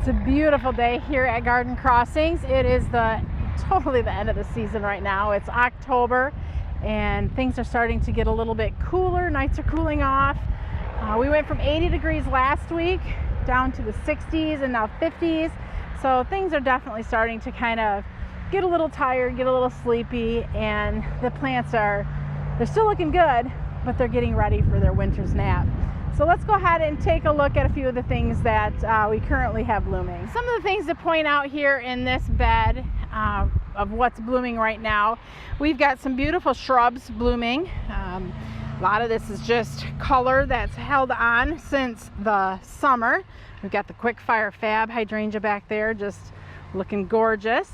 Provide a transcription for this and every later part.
a beautiful day here at Garden Crossings. It is totally the end of the season right now. It's October and things are starting to get a little bit cooler. Nights are cooling off. We went from 80 degrees last week down to the 60s and now 50s. So things are definitely starting to kind of get a little tired, get a little sleepy, and the plants they're still looking good, but they're getting ready for their winter's nap. So let's go ahead and take a look at a few of the things that we currently have blooming. Some of the things to point out here in this bed of what's blooming right now, we've got some beautiful shrubs blooming. A lot of this is just color that's held on since the summer. We've got the Quickfire Fab hydrangea back there, just looking gorgeous.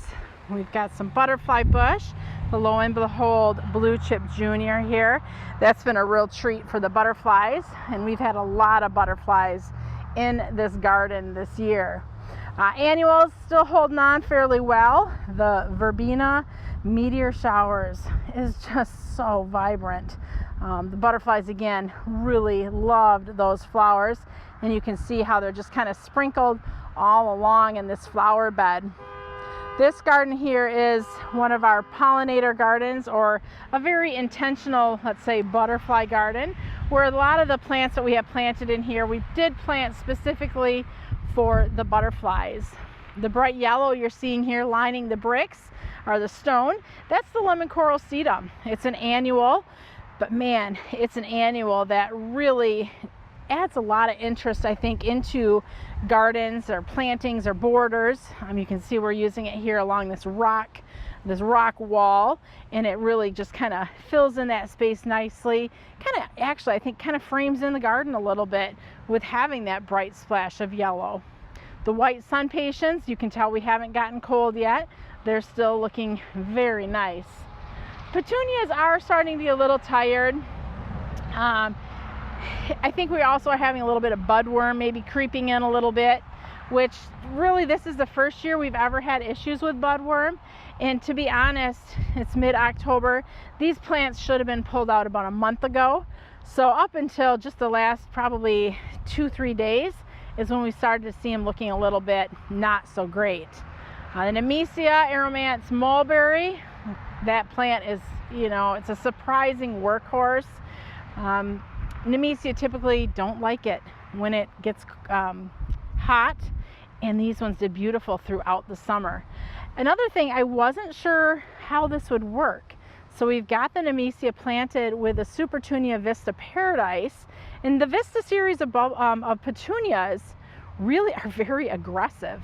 We've got some butterfly bush, the Lo and Behold Blue Chip Junior here. That's been a real treat for the butterflies, and we've had a lot of butterflies in this garden this year. Annuals still holding on fairly well. The Verbena Meteor Showers is just so vibrant. The butterflies, again, really loved those flowers, and you can see how they're just kind of sprinkled all along in this flower bed. This garden here is one of our pollinator gardens, or a very intentional, let's say, butterfly garden, where a lot of the plants that we have planted in here, we did plant specifically for the butterflies. The bright yellow you're seeing here lining the bricks, or the stone, that's the lemon coral sedum. It's an annual, but man, it's an annual that really adds a lot of interest, I think, into gardens or plantings or borders. You can see we're using it here along this rock wall, and it really just kind of fills in that space nicely. Actually, I think kind of frames in the garden a little bit with having that bright splash of yellow. The white sun patience, you can tell we haven't gotten cold yet. They're still looking very nice. Petunias are starting to be a little tired. I think we also are having a little bit of budworm maybe creeping in a little bit, which really this is the first year we've ever had issues with budworm. And to be honest, it's mid-October. These plants should have been pulled out about a month ago. So up until just the last probably 2-3 days is when we started to see them looking a little bit not so great. The Nemesia Aromance Mulberry, that plant is, it's a surprising workhorse. Nemesia typically don't like it when it gets hot, and these ones did beautiful throughout the summer. Another thing, I wasn't sure how this would work. So we've got the Nemesia planted with a Supertunia Vista Paradise, and the Vista series of petunias really are very aggressive.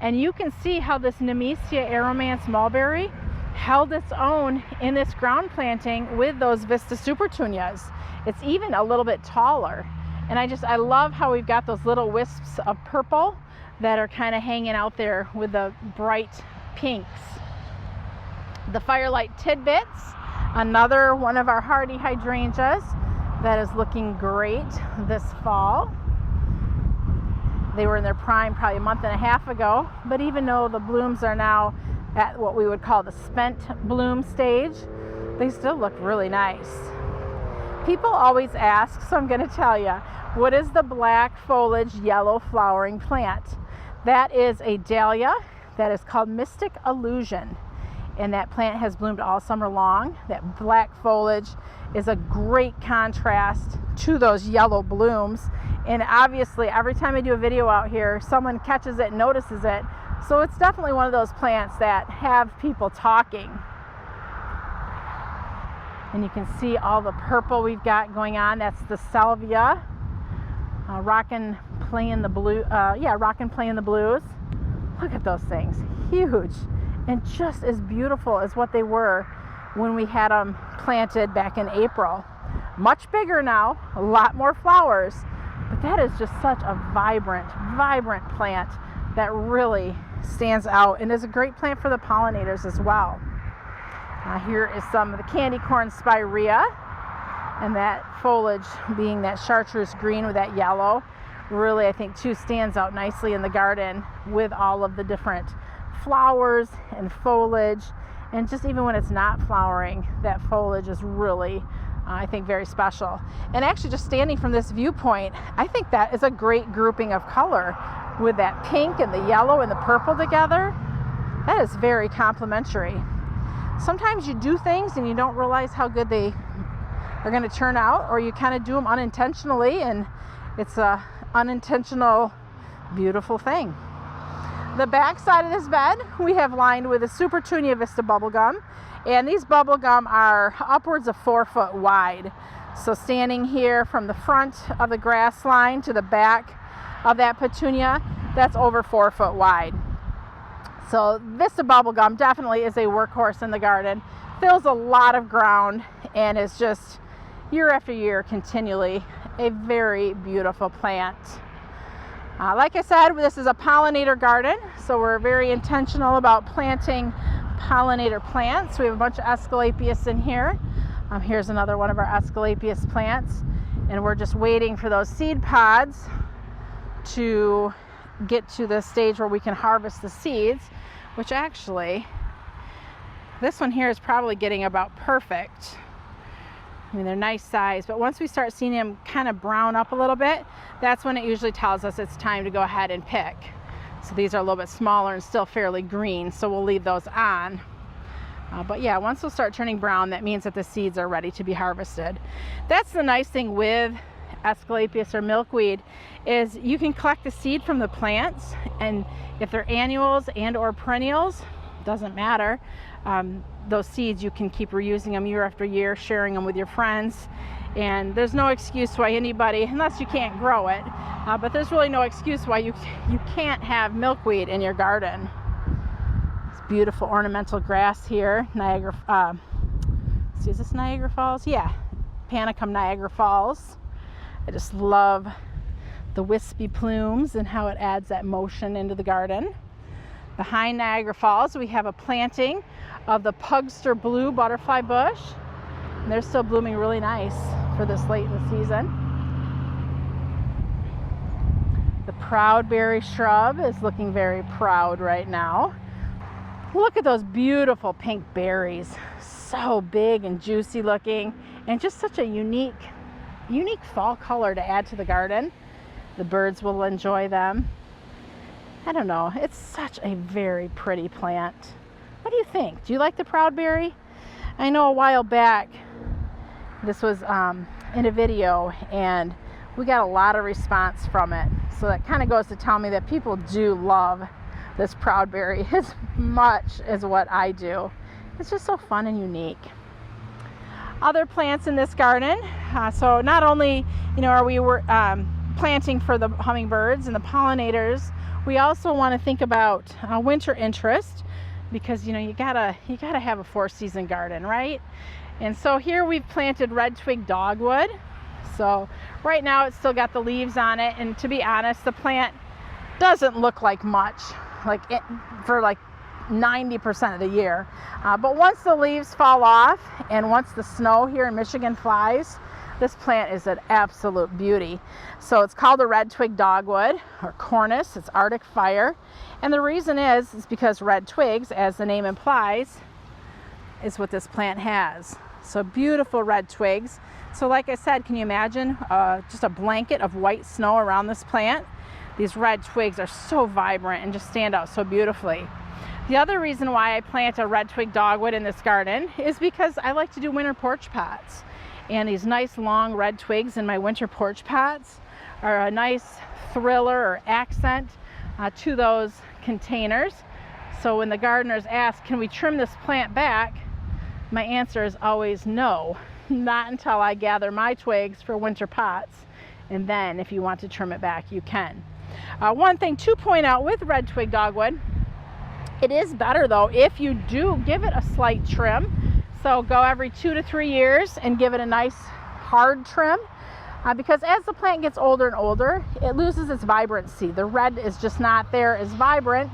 And you can see how this Nemesia Aromance Mulberry held its own in this ground planting with those Vista Supertunias. It's even a little bit taller. And I love how we've got those little wisps of purple that are kind of hanging out there with the bright pinks. The Firelight Tidbits, another one of our hardy hydrangeas that is looking great this fall. They were in their prime probably a month and a half ago, but even though the blooms are now at what we would call the spent bloom stage, they still look really nice. People always ask, so I'm going to tell you, what is the black foliage yellow flowering plant? That is a dahlia that is called Mystic Illusion, and that plant has bloomed all summer long. That black foliage is a great contrast to those yellow blooms, and obviously every time I do a video out here, someone catches it and notices it. So it's definitely one of those plants that have people talking. And you can see all the purple we've got going on. That's the Salvia, Rockin' Playin' the Blue. Rockin' Playin' the Blues. Look at those things, huge, and just as beautiful as what they were when we had them planted back in April. Much bigger now, a lot more flowers, but that is just such a vibrant plant that really stands out and is a great plant for the pollinators as well. Here is some of the candy corn spirea, and that foliage being that chartreuse green with that yellow really, I think, too, stands out nicely in the garden with all of the different flowers and foliage. And just even when it's not flowering, that foliage is really I think very special. And actually, just standing from this viewpoint, I think that is a great grouping of color with that pink and the yellow and the purple together, that is very complimentary. Sometimes you do things and you don't realize how good they are going to turn out, or you kind of do them unintentionally and it's a unintentional beautiful thing. The back side of this bed we have lined with a Super Tunia Vista bubblegum, and these bubblegum are upwards of 4 foot wide. So standing here from the front of the grass line to the back of that petunia, that's over 4 foot wide. So Vista bubblegum definitely is a workhorse in the garden. Fills a lot of ground and is just year after year continually a very beautiful plant. Like I said, this is a pollinator garden, so we're very intentional about planting pollinator plants. We have a bunch of Aesculapius in here. Here's another one of our Aesculapius plants, and we're just waiting for those seed pods to get to the stage where we can harvest the seeds, which actually this one here is probably getting about perfect. I mean, they're nice size, but once we start seeing them kind of brown up a little bit, that's when it usually tells us it's time to go ahead and pick. So these are a little bit smaller and still fairly green, so we'll leave those on. But yeah, once they'll start turning brown, that means that the seeds are ready to be harvested. That's the nice thing with Aesculapius or milkweed, is you can collect the seed from the plants, and if they're annuals and or perennials, doesn't matter. Those seeds, you can keep reusing them year after year, sharing them with your friends, and there's no excuse why anybody, unless you can't grow it, but there's really no excuse why you can't have milkweed in your garden. It's beautiful ornamental grass here. Niagara, is this Niagara Falls? Yeah, Panicum Niagara Falls. I just love the wispy plumes and how it adds that motion into the garden. Behind Niagara Falls, we have a planting of the Pugster Blue butterfly bush, and they're still blooming really nice for this late in the season. The Proudberry shrub is looking very proud right now. Look at those beautiful pink berries, so big and juicy looking, and just such a unique fall color to add to the garden. The birds will enjoy them. I don't know, it's such a very pretty plant. What do you think? Do you like the Proudberry? I know a while back this was in a video and we got a lot of response from it. So that kind of goes to tell me that people do love this Proudberry as much as what I do. It's just so fun and unique. Other plants in this garden. So not only are we planting for the hummingbirds and the pollinators, we also want to think about winter interest, because you gotta have a 4-season garden, right? And so here we've planted red twig dogwood. So right now it's still got the leaves on it, and to be honest, the plant doesn't look like much, for 90% of the year. But once the leaves fall off and once the snow here in Michigan flies, this plant is an absolute beauty. So it's called a red twig dogwood, or cornus. It's Arctic fire. And the reason is because red twigs, as the name implies, is what this plant has. So beautiful red twigs. So like I said, can you imagine just a blanket of white snow around this plant? These red twigs are so vibrant and just stand out so beautifully. The other reason why I plant a red twig dogwood in this garden is because I like to do winter porch pots. And these nice long red twigs in my winter porch pots are a nice thriller or accent to those containers. So when the gardeners ask, can we trim this plant back? My answer is always no, not until I gather my twigs for winter pots. And then if you want to trim it back, you can. One thing to point out with red twig dogwood, it is better though if you do give it a slight trim. So go every 2 to 3 years and give it a nice hard trim, because as the plant gets older and older, it loses its vibrancy. The red is just not there as vibrant.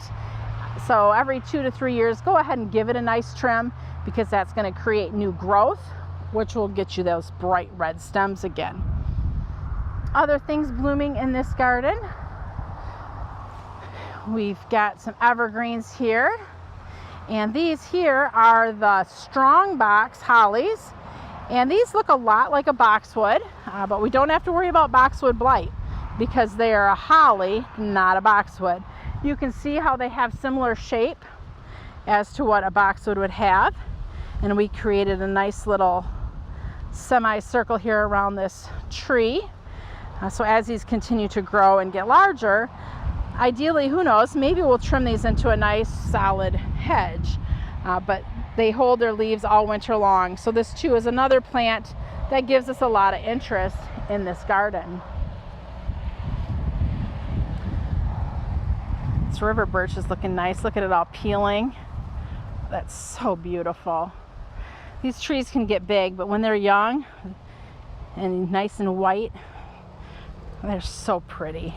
So every 2 to 3 years, go ahead and give it a nice trim, because that's going to create new growth, which will get you those bright red stems again. Other things blooming in this garden. We've got some evergreens here. And these here are the strongbox hollies. And these look a lot like a boxwood, but we don't have to worry about boxwood blight. because they are a holly, not a boxwood. You can see how they have similar shape as to what a boxwood would have. And we created a nice little semicircle here around this tree. So as these continue to grow and get larger, ideally, who knows, maybe we'll trim these into a nice solid hedge. But they hold their leaves all winter long. So this too is another plant that gives us a lot of interest in this garden. This river birch is looking nice. Look at it all peeling. That's so beautiful. These trees can get big, but when they're young and nice and white, they're so pretty.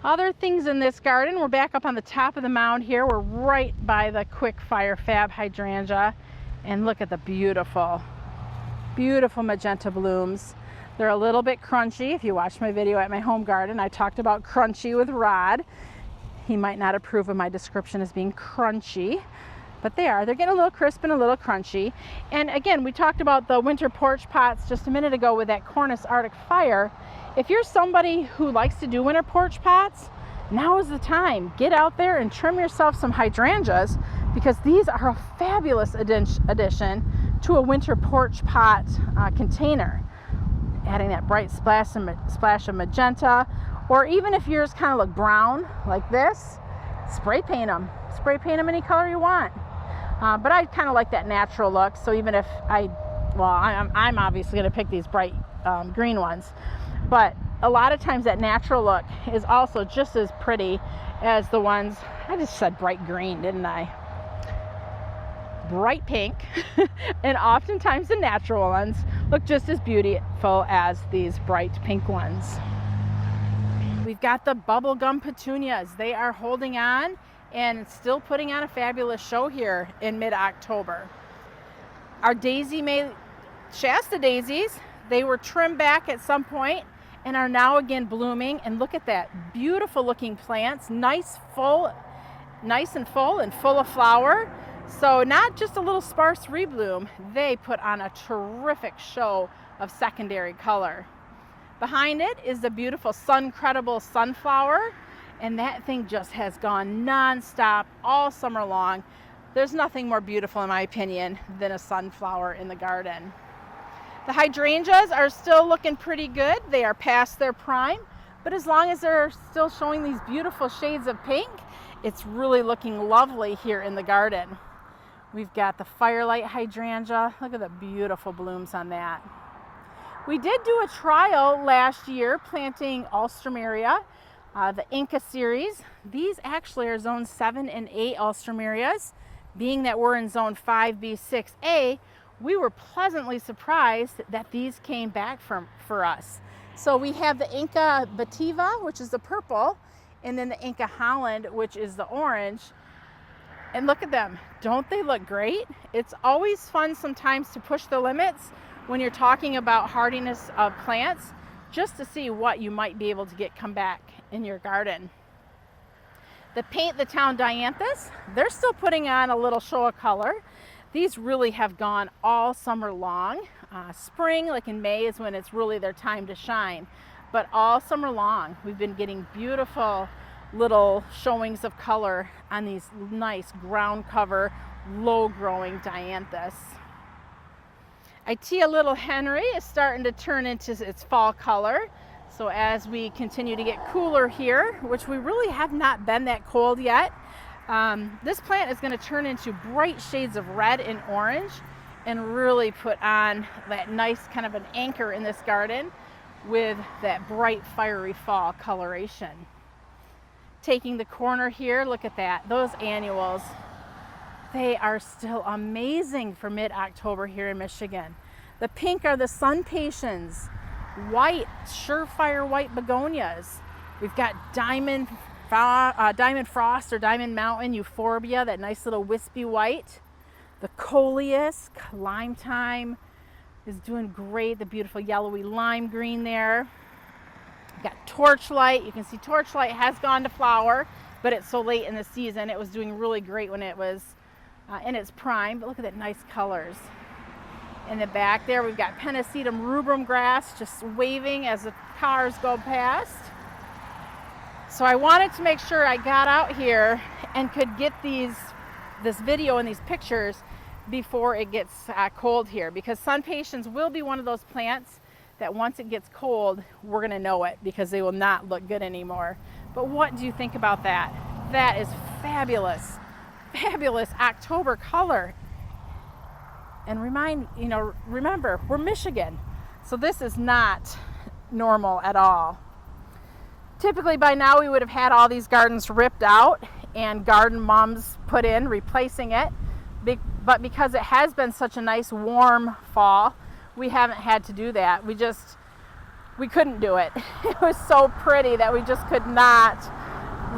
Other things in this garden, we're back up on the top of the mound here. We're right by the Quick Fire Fab hydrangea. And look at the beautiful, beautiful magenta blooms. They're a little bit crunchy. If you watched my video at my home garden, I talked about crunchy with Rod. He might not approve of my description as being crunchy, but they are. They're getting a little crisp and a little crunchy. And again, we talked about the winter porch pots just a minute ago with that Cornus Arctic Fire. If you're somebody who likes to do winter porch pots, now is the time. Get out there and trim yourself some hydrangeas, because these are a fabulous addition to a winter porch pot container. Adding that bright splash of magenta, or even if yours kind of look brown like this, spray paint them. Spray paint them any color you want. But I kind of like that natural look. So even if I'm obviously going to pick these bright green ones. But a lot of times that natural look is also just as pretty as the ones, I just said bright green, didn't I? Bright pink. And oftentimes the natural ones look just as beautiful as these bright pink ones. We've got the bubblegum petunias. They are holding on and still putting on a fabulous show here in mid-October. Our Shasta daisies, they were trimmed back at some point and are now again blooming. And look at that, beautiful looking plants, nice and full and full of flower. So not just a little sparse rebloom, they put on a terrific show of secondary color. Behind it is the beautiful Suncredible sunflower, and that thing just has gone non-stop all summer long. There's nothing more beautiful, in my opinion, than a sunflower in the garden. The hydrangeas are still looking pretty good. They are past their prime, but as long as they're still showing these beautiful shades of pink, it's really looking lovely here in the garden. We've got the Firelight hydrangea. Look at the beautiful blooms on that. We did do a trial last year planting Alstroemeria, the Inca series. These actually are zone 7 and 8 Alstroemerias. Being that we're in zone 5B, 6A, we were pleasantly surprised that these came back for us. So we have the Inca Bativa, which is the purple, and then the Inca Holland, which is the orange. And look at them. Don't they look great? It's always fun sometimes to push the limits when you're talking about hardiness of plants, just to see what you might be able to get come back in your garden. The Paint the Town Dianthus, they're still putting on a little show of color. These really have gone all summer long. Spring, like in May, is when it's really their time to shine. But all summer long, we've been getting beautiful little showings of color on these nice ground cover, low growing Dianthus. Itea Little Henry is starting to turn into its fall color. So as we continue to get cooler here, which we really have not been that cold yet, this plant is going to turn into bright shades of red and orange and really put on that nice kind of an anchor in this garden with that bright fiery fall coloration. Taking the corner here, look at that, those annuals. They are still amazing for mid-October here in Michigan. The pink are the Sun Patiens, white, surefire white begonias. We've got Diamond Frost or Diamond Mountain Euphorbia, that nice little wispy white. The Coleus, Lime Time is doing great. The beautiful yellowy lime green there. We've got Torchlight. You can see Torchlight has gone to flower, but it's so late in the season. It was doing really great when it was in its prime, but look at that nice colors. In the back there, we've got Pennisetum rubrum grass just waving as the cars go past. So I wanted to make sure I got out here and could get this video and these pictures before it gets cold here, because sun patience will be one of those plants that once it gets cold, we're gonna know it because they will not look good anymore. But what do you think about that? That is fabulous, fabulous October color. And remember, we're Michigan, so this is not normal at all. Typically by now we would have had all these gardens ripped out and garden mums put in, replacing it. But because it has been such a nice warm fall, we haven't had to do that. We couldn't do it. It was so pretty that we just could not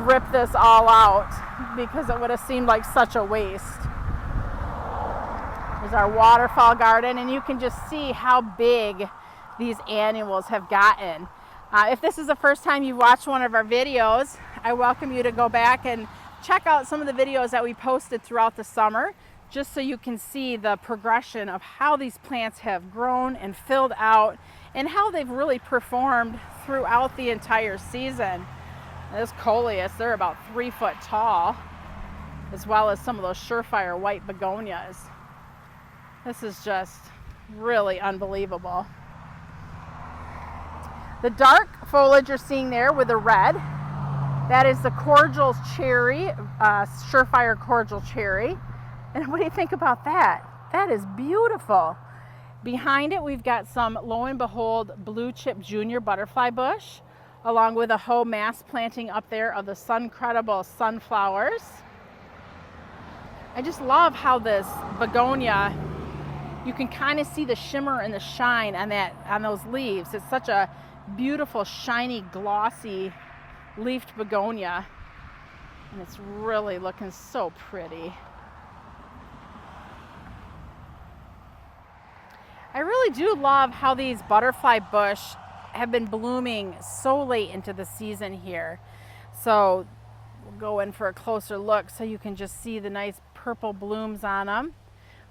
rip this all out because it would have seemed like such a waste. There's our waterfall garden, and you can just see how big these annuals have gotten. If this is the first time you've watched one of our videos, I welcome you to go back and check out some of the videos that we posted throughout the summer, just so you can see the progression of how these plants have grown and filled out and how they've really performed throughout the entire season. This coleus, they're about 3 foot tall, as well as some of those surefire white begonias. This is just really unbelievable. The dark foliage you're seeing there with the red, that is the cordial cherry, surefire cordial cherry. And what do you think about that? That is beautiful. Behind it, we've got some, lo and behold, blue chip junior butterfly bush, along with a whole mass planting up there of the Suncredible sunflowers. I just love how this begonia, you can kind of see the shimmer and the shine on those leaves. It's such a beautiful, shiny, glossy leafed begonia, and it's really looking so pretty. I really do love how these butterfly bush have been blooming so late into the season here. So we'll go in for a closer look so you can just see the nice purple blooms on them.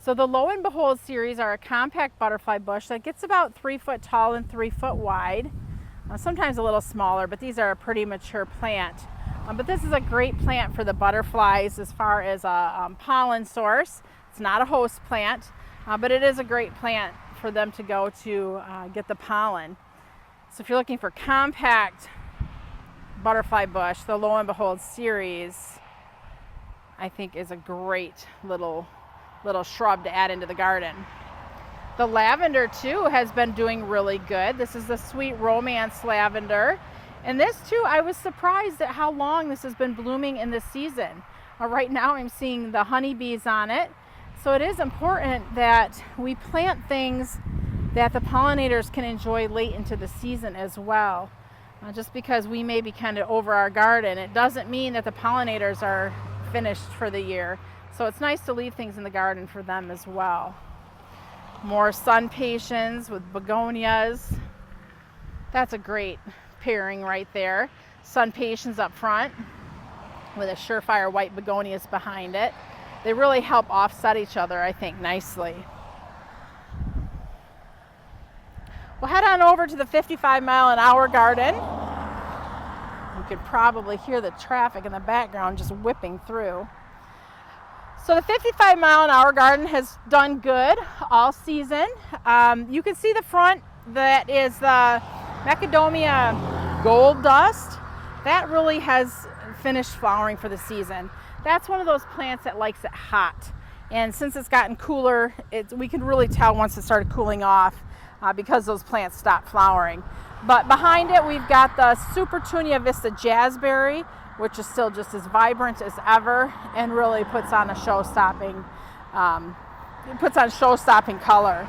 So the Lo and Behold series are a compact butterfly bush that gets about 3 foot tall and 3 foot wide. Sometimes a little smaller, but these are a pretty mature plant. But this is a great plant for the butterflies as far as a pollen source. It's not a host plant, but it is a great plant for them to go to get the pollen. So if you're looking for compact butterfly bush, the Lo and Behold series, I think, is a great little shrub to add into the garden. The lavender too has been doing really good. This is the Sweet Romance lavender. And this too, I was surprised at how long this has been blooming in this season. Right now I'm seeing the honeybees on it. So it is important that we plant things that the pollinators can enjoy late into the season as well. Just because we may be kind of over our garden, it doesn't mean that the pollinators are finished for the year. So it's nice to leave things in the garden for them as well. More sun patience with begonias. That's a great pairing right there. Sun patience up front with a surefire white begonias behind it. They really help offset each other, I think, nicely. We'll head on over to the 55-mile-an-hour garden. You could probably hear the traffic in the background just whipping through. So the 55-mile-an-hour garden has done good all season. You can see the front, that is the Macadamia Gold Dust. That really has finished flowering for the season. That's one of those plants that likes it hot. And since it's gotten cooler, we can really tell once it started cooling off because those plants stopped flowering. But behind it, we've got the Supertunia Vista Jazzberry, which is still just as vibrant as ever and really puts on a show-stopping color.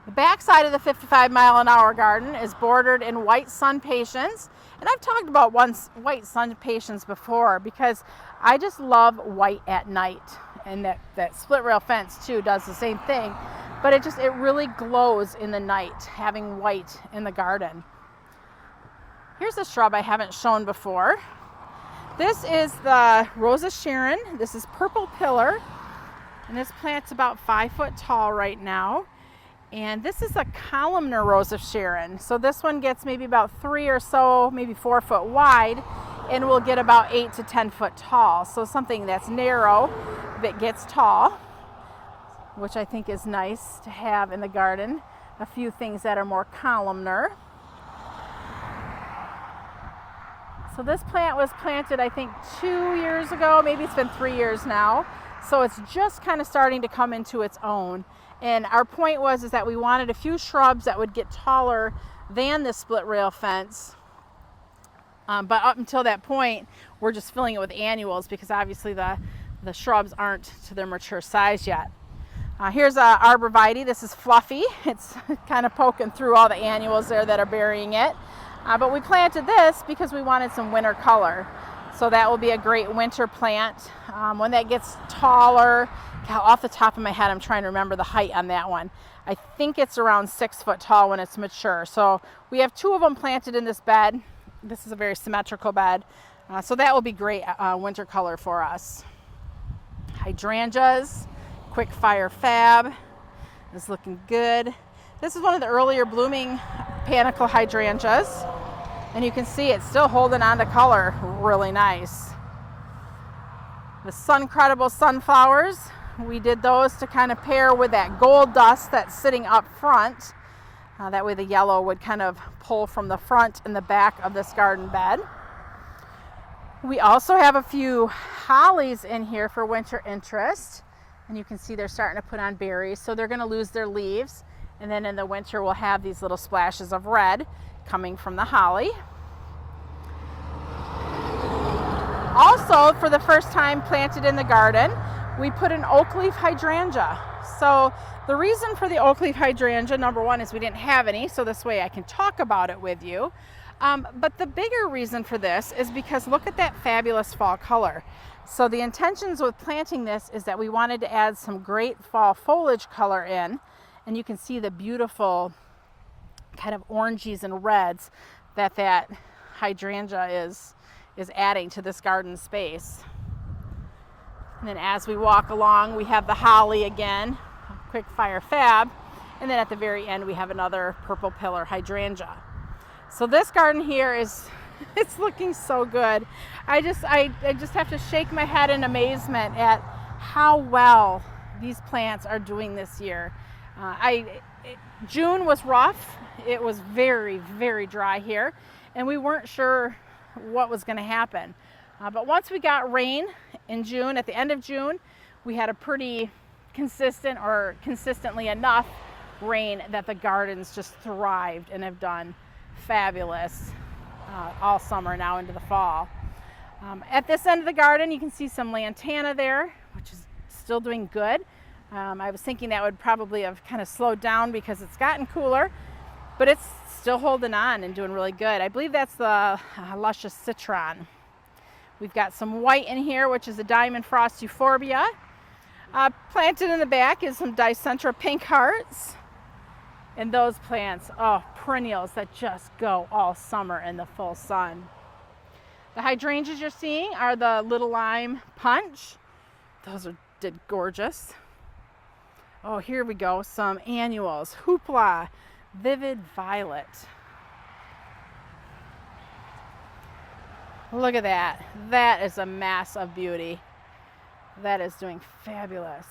The back side of the 55-mile-an-hour garden is bordered in white sun patience. And I've talked about white sun patience before because I just love white at night. And that split rail fence too does the same thing. But it really glows in the night, having white in the garden. Here's a shrub I haven't shown before. This is the Rosa Sharon. This is Purple Pillar. And this plant's about 5 foot tall right now. And this is a columnar Rose of Sharon. So this one gets maybe about 3 or so, maybe 4 foot wide, and will get about 8 to 10 foot tall. So something that's narrow that gets tall, which I think is nice to have in the garden. A few things that are more columnar. So this plant was planted, I think, 2 years ago. Maybe it's been 3 years now. So it's just kind of starting to come into its own. And our point was that we wanted a few shrubs that would get taller than the split rail fence. But up until that point, we're just filling it with annuals because obviously the shrubs aren't to their mature size yet. Here's a arborvitae. This is Fluffy. It's kind of poking through all the annuals there that are burying it. But we planted this because we wanted some winter color. So that will be a great winter plant. When that gets taller, off the top of my head, I'm trying to remember the height on that one. I think it's around 6 foot tall when it's mature. So we have 2 of them planted in this bed. This is a very symmetrical bed. So that will be great winter color for us. Hydrangeas, Quick Fire Fab is looking good. This is one of the earlier blooming panicle hydrangeas. And you can see it's still holding on to color really nice. The Suncredible sunflowers, we did those to kind of pair with that gold dust that's sitting up front. That way the yellow would kind of pull from the front and the back of this garden bed. We also have a few hollies in here for winter interest. And you can see they're starting to put on berries. So they're going to lose their leaves. And then in the winter we'll have these little splashes of red coming from the holly. Also, for the first time planted in the garden, we put an oak leaf hydrangea. So the reason for the oak leaf hydrangea, number one, is we didn't have any, so this way I can talk about it with you. But the bigger reason for this is because look at that fabulous fall color. So the intentions with planting this is that we wanted to add some great fall foliage color in, and you can see the beautiful kind of oranges and reds that hydrangea is adding to this garden space. And then as we walk along, we have the holly again, Quick Fire Fab, and then at the very end we have another purple pillar hydrangea. So this garden here it's looking so good. I just have to shake my head in amazement at how well these plants are doing this year. June was rough. It was very, very dry here, and we weren't sure what was going to happen. But once we got rain in June, at the end of June, we had a pretty consistent or consistently enough rain that the gardens just thrived and have done fabulous all summer now into the fall. At this end of the garden, you can see some lantana there, which is still doing good. I was thinking that would probably have kind of slowed down because it's gotten cooler, but it's still holding on and doing really good. I believe that's the Luscious Citron. We've got some white in here, which is a Diamond Frost Euphorbia. Planted in the back is some Dicentra Pink Hearts. And those plants, perennials that just go all summer in the full sun. The hydrangeas you're seeing are the Little Lime Punch. Those did gorgeous. Oh, here we go, some annuals. Hoopla, Vivid Violet. Look at that. That is a mass of beauty. That is doing fabulous.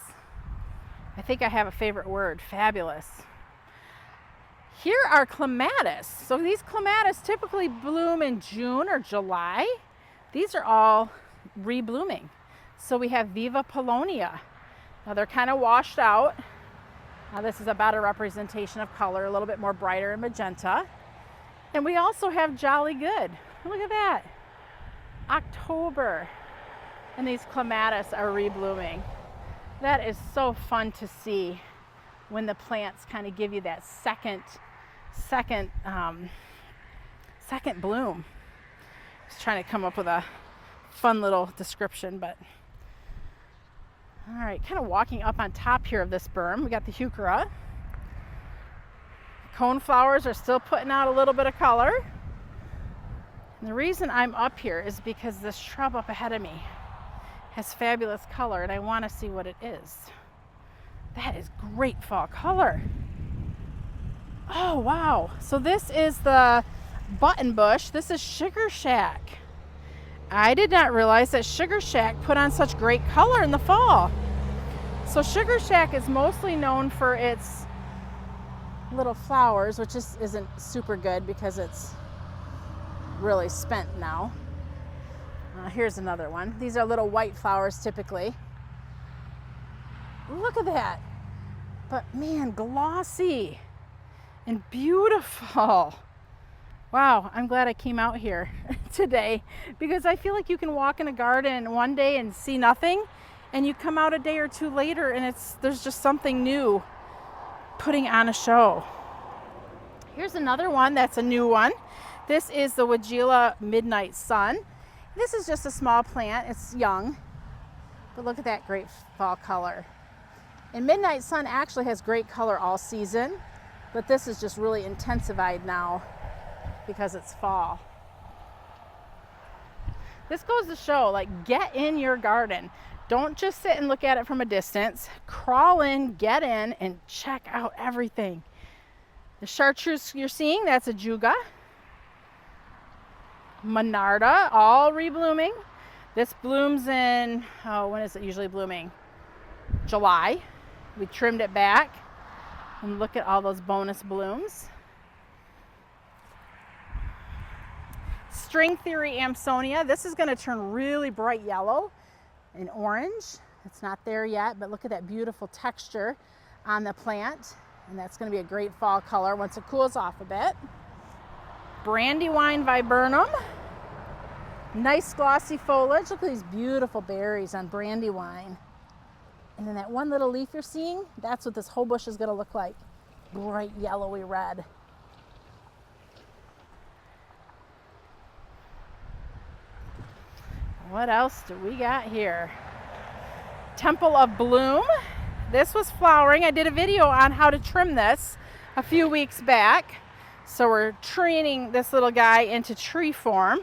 I think I have a favorite word, fabulous. Here are clematis. So these clematis typically bloom in June or July. These are all reblooming. So we have Viva Polonia. Now they're kind of washed out. Now this is a better representation of color, a little bit more brighter and magenta. And we also have Jolly Good. Look at that. October. And these clematis are reblooming. That is so fun to see when the plants kind of give you that second bloom. I was trying to come up with a fun little description, but all right, kind of walking up on top here of this berm, we got the heuchera. Coneflowers are still putting out a little bit of color. And the reason I'm up here is because this shrub up ahead of me has fabulous color, and I want to see what it is. That is great fall color. Oh, wow. So this is the button bush. This is Sugar Shack. I did not realize that Sugar Shack put on such great color in the fall. So Sugar Shack is mostly known for its little flowers, which isn't super good because it's really spent now. Here's another one. These are little white flowers typically. Look at that. But man, glossy and beautiful. Wow, I'm glad I came out here today because I feel like you can walk in a garden one day and see nothing, and you come out a day or two later and there's just something new putting on a show. Here's another one that's a new one. This is the Weigela Midnight Sun. This is just a small plant. It's young, but look at that great fall color. And Midnight Sun actually has great color all season, but this is just really intensified now because it's fall. This goes to show, like, get in your garden. Don't just sit and look at it from a distance. Crawl in, get in, and check out everything. The chartreuse you're seeing, that's a Juga. Monarda, all reblooming. This blooms in, when is it usually blooming? July. We trimmed it back. And look at all those bonus blooms. String Theory Amsonia. This is going to turn really bright yellow and orange. It's not there yet, but look at that beautiful texture on the plant. And that's going to be a great fall color once it cools off a bit. Brandywine Viburnum. Nice glossy foliage. Look at these beautiful berries on Brandywine. And then that one little leaf you're seeing, that's what this whole bush is going to look like. Bright yellowy red. What else do we got here? Temple of Bloom. This was flowering. I did a video on how to trim this a few weeks back. So we're training this little guy into tree form.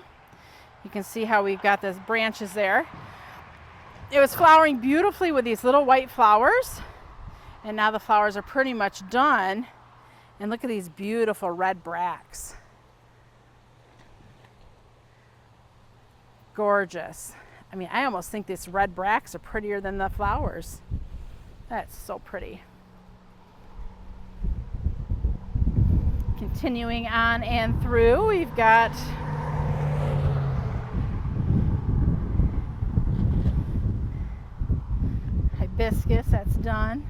You can see how we've got those branches there. It was flowering beautifully with these little white flowers. And now the flowers are pretty much done. And look at these beautiful red bracts. Gorgeous. I mean, I almost think these red bracts are prettier than the flowers. That's so pretty. Continuing on and through, we've got hibiscus, that's done.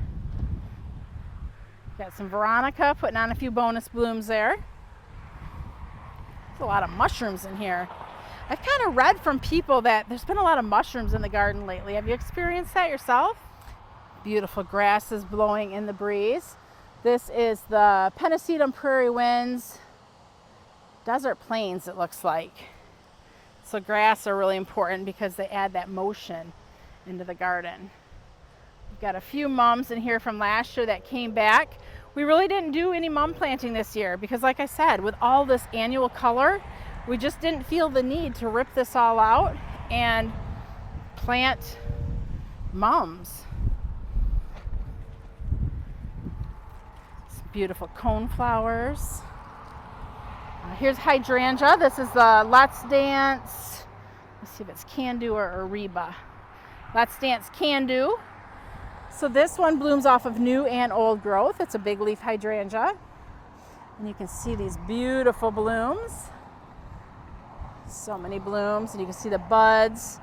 Got some Veronica, putting on a few bonus blooms there. There's a lot of mushrooms in here. I've kind of read from people that there's been a lot of mushrooms in the garden lately. Have you experienced that yourself? Beautiful grasses blowing in the breeze. This is the Pennisetum Prairie Winds Desert Plains, it looks like. So grass are really important because they add that motion into the garden. We've got a few mums in here from last year that came back. We really didn't do any mum planting this year because, like I said, with all this annual color, we just didn't feel the need to rip this all out and plant mums. Some beautiful cone flowers. Here's hydrangea. This is the Let's Dance. Let's see if it's Can-Do or Reba. Let's Dance Can-Do. So this one blooms off of new and old growth. It's a big leaf hydrangea. And you can see these beautiful blooms. So many blooms, and you can see the buds.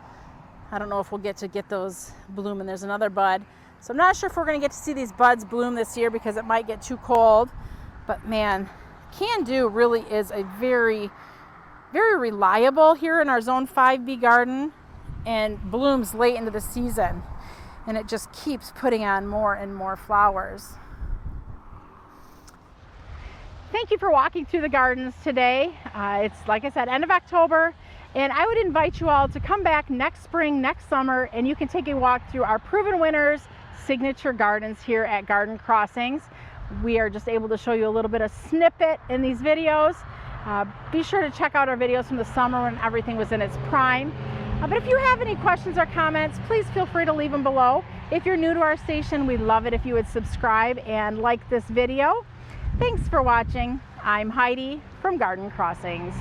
I don't know if we'll get those bloom, and there's another bud. So I'm not sure if we're going to get to see these buds bloom this year because it might get too cold. But man, Can-Do really is a very, very reliable here in our Zone 5B garden and blooms late into the season. And it just keeps putting on more and more flowers. Thank you for walking through the gardens today. It's, like I said, end of October, and I would invite you all to come back next spring, next summer, and you can take a walk through our Proven Winners signature gardens here at Garden Crossings. We are just able to show you a little bit of snippet in these videos. Be sure to check out our videos from the summer when everything was in its prime. But if you have any questions or comments, please feel free to leave them below. If you're new to our station, we'd love it if you would subscribe and like this video. Thanks for watching. I'm Heidi from Garden Crossings.